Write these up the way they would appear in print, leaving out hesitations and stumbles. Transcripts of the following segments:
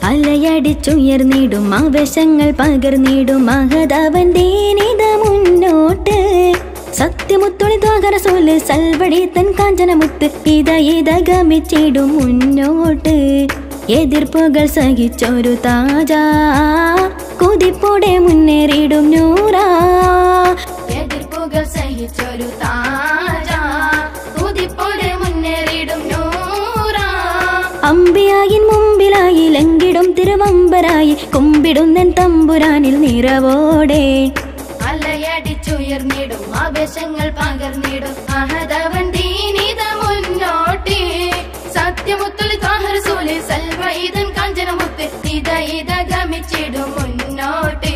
അലയടിച്ചുയർന്നിടും ആവേശങ്ങൾ പകർന്നിടും മഹതവൻ ദീനിത മുന്നോട്ട് സത്യമുത്തൊളി ത്വാഗറസൂല് സൽവടി തൻ കാഞ്ചനമുത്ത് ഇത ഗമിച്ചിടും മുന്നോട്ട് എതിർപ്പുകൾ സഹിച്ചൊരു താജ കുതിപ്പോടെ മുന്നേറിടും നൂറാ എതിർപ്പുകൾ സഹിച്ചൊരു താജ കുതിപ്പോടെ മുന്നേറിടും നൂറാ അമ്പിയായിൻ മുമ്പിലായി ലങ്കിടും തിരുവമ്പരായി കുമ്പിടുന്നൻ തമ്പുരാനിൽ നിറവോടെ അലയടിച്ചുയർന്നിടും ആവേശങ്ങൾ പകർന്നിടും മഹതവൻ ദീനിത മുന്നോട്ട് സത്യമുത്തുൽ ത്വാഹറസൂല് സൽവൈതൻ കാഞ്ചനമുത്ത് ഇത ഗമിച്ചിടും മുന്നോട്ട്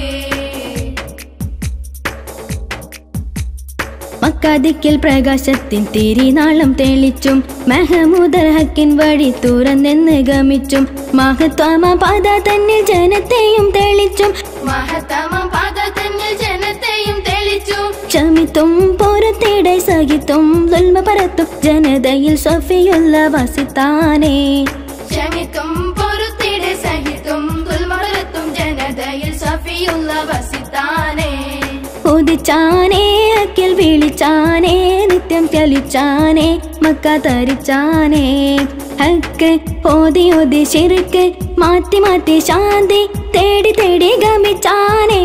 മക്കാദിക്കിൽ പ്രകാശത്തിൻ തിരിനാളം തെളിച്ചും മെഹമൂദർ ഹക്കിൻ വഴി തുറന്നെന്ന് ഗമിച്ചും മഹത്വമ പാത തന്നിൽ ജനത്തെയും തെളിച്ചും മഹത്വമ പാത തന്നിൽ ജനത്തെയും തെളിച്ചും ക്ഷമിത്തും പൊറുത്തിടെ സഹിത്തും ദുൽമ പരത്തും ജനതയിൽ സഫിയുള്ള വസിത്താനേ ക്ഷമിത്തും പൊറുത്തിടെ സഹിത്തും ദുൽമ പരത്തും ജനതയിൽ സഫിയുള്ള വസിത്താനേ ഉദിച്ചാനേ അക്കിൽ വിളിച്ചാനേ നിത്യം ചലിച്ചാനേ മക്ക തരിച്ചാനേ ഹക്ക് ഓതി ഓതി ശിർക്ക് മാറ്റി മാറ്റി ശാന്തി തേടി തേടി ഗമിച്ചാനേ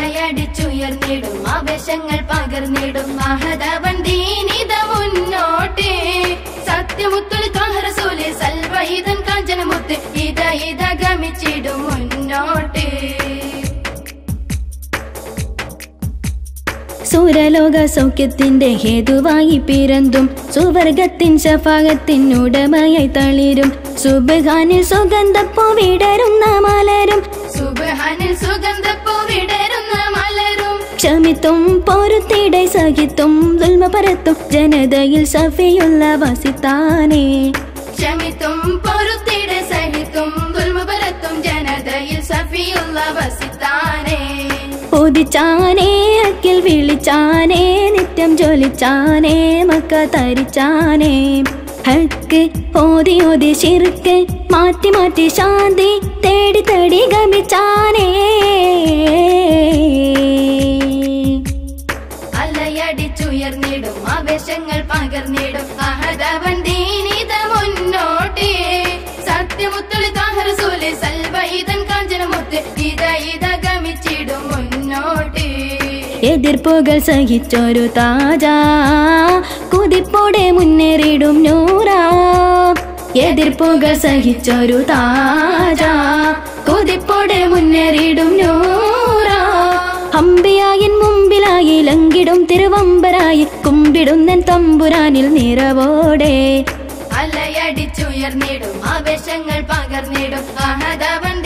അലയടിച്ചുയർന്നിടും ആവേശങ്ങൾ പകർന്നിടും മഹതവൻ ദീനിത മുന്നോട്ട് സത്യമുത്തുൽ ത്വാഹറസൂല് സൽവൈതൻ കാഞ്ചനമുത്ത് ഇത ഗമിച്ചിടും മുന്നോട്ട് സുരലോക സൗഖ്യത്തിന്റെ ഹേതുവായി പിറന്തും സുവർഗത്തിൻ ശഫാഅത്തിൻ ഉടമയായി തളിരും സുബ്ഹാനിൽ സുഗന്ധപ്പൂ വിടരുന്ന മലരും സുബ്ഹാനിൽ സുഗന്ധപ്പൂ വിടരുന്ന മലരും ക്ഷമിത്തും പൊറുത്തിടെ സഹിത്തും ദുൽമ പരത്തും ജനതയിൽ സഫിയുള്ള വസിത്താനേ ക്ഷമിത്തും പൊറുത്തിടെ സഹിത്തും ദുൽമ പരത്തും ജനതയിൽ സഫിയുള്ള വസിത്താനേ ഉദിച്ചാനേ അക്കിൽ വിളിച്ചാനേ നിത്യം ജ്വലിച്ചാനേ മക്ക തരിച്ചാനേ ഹക്ക് ഓതി ഓതി ശിർക്ക് മാറ്റി മാറ്റി ശാന്തി തേടി തേടി ഗമിച്ചാനേ അലയടിച്ചുയർന്നിടും ആവേശങ്ങൾ പകർന്നിടും മഹതവൻ ദീനിത മുന്നോട്ട് സത്യമുത്തുൽ ത്വാഹറസൂല് സൽവൈതൻ കാഞ്ചനമുത്ത് ഇത ഗമിച്ചിടും മുന്നോട്ട് എതിർപ്പുകൾ സഹിച്ചൊരു താജ കുതിപ്പോടെ മുന്നേറിടും നൂറാ എതിർപ്പുകൾ സഹിച്ചൊരു താജ കുതിപ്പോടെ മുന്നേറിടും നൂറാ അമ്പിയായിൻ മുമ്പിലായി ലങ്കിടും തിരുവമ്പരായി കുമ്പിടുന്നൻ തമ്പുരാനിൽ നിറവോടെ അലയടിച്ചുയർന്നിടും ആവേശങ്ങൾ പകർന്നിടും മഹതവൻ